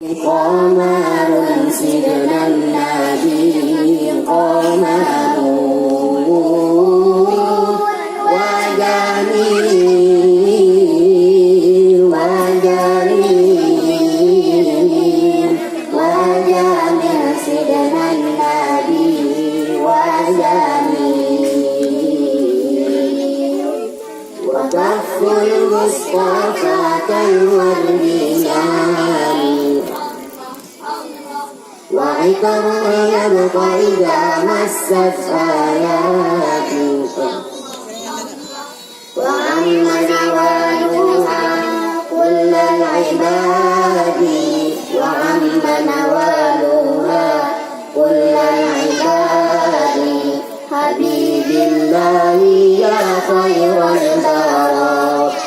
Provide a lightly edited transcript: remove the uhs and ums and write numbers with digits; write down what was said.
قمر سيدنا النبي قمر وجميل وجميل سيدنا النبي وجميل وكف المصطفى كالوريان وعطر يبقى إذا مست آياته وعم نوالها كل العباد وعم نوالها كل العباد حبيب الله يا خير البرايا